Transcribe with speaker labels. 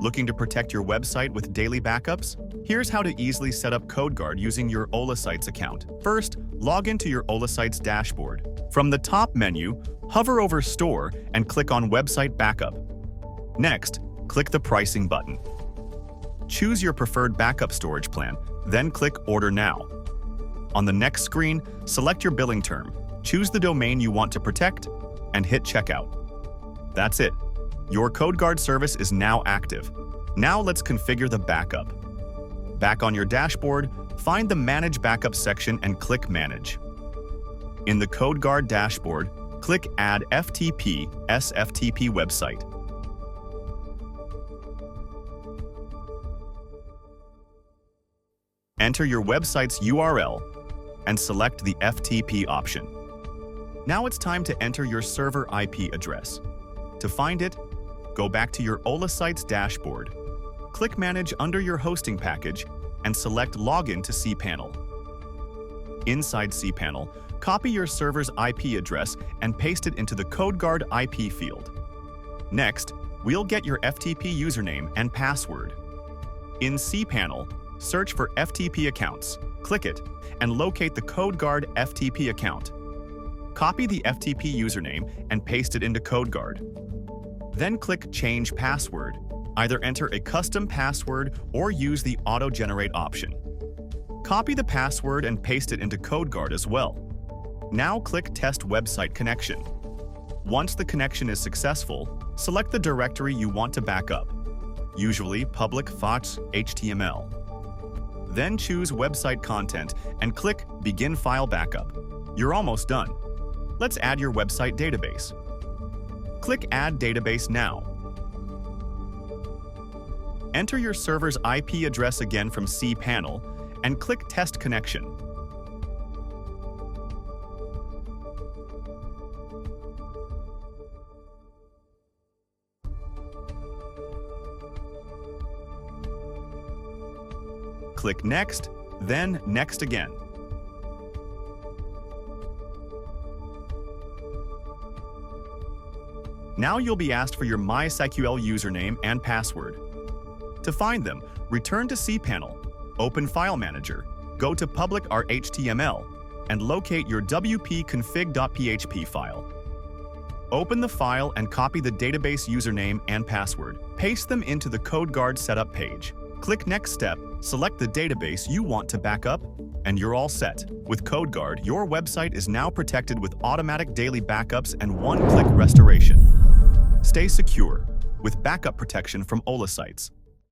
Speaker 1: Looking to protect your website with daily backups? Here's how to easily set up CodeGuard using your OlaSites account. First, log into your OlaSites dashboard. From the top menu, hover over Store and click on Website Backup. Next, click the Pricing button. Choose your preferred backup storage plan, then click Order Now. On the next screen, select your billing term, choose the domain you want to protect, and hit Checkout. That's it. Your CodeGuard service is now active. Now let's configure the backup. Back on your dashboard, find the Manage Backup section and click Manage. In the CodeGuard dashboard, click Add FTP SFTP website. Enter your website's URL and select the FTP option. Now it's time to enter your server IP address. To find it, go back to your OlaSites dashboard. Click Manage under your hosting package and select Login to cPanel. Inside cPanel, copy your server's IP address and paste it into the CodeGuard IP field. Next, we'll get your FTP username and password. In cPanel, search for FTP accounts, click it, and locate the CodeGuard FTP account. Copy the FTP username and paste it into CodeGuard. Then click Change Password. Either enter a custom password or use the auto-generate option. Copy the password and paste it into CodeGuard as well. Now click Test Website Connection. Once the connection is successful, select the directory you want to back up, usually public FOTS HTML. Then choose Website Content and click Begin File Backup. You're almost done. Let's add your website database. Click Add Database now. Enter your server's IP address again from cPanel and click Test Connection. Click Next, then Next again. Now you'll be asked for your MySQL username and password. To find them, return to cPanel, open File Manager, go to Public HTML, and locate your wp-config.php file. Open the file and copy the database username and password. Paste them into the CodeGuard setup page. Click Next Step, select the database you want to back up, and you're all set. With CodeGuard, your website is now protected with automatic daily backups and one-click restoration. Stay secure with backup protection from OlaSites.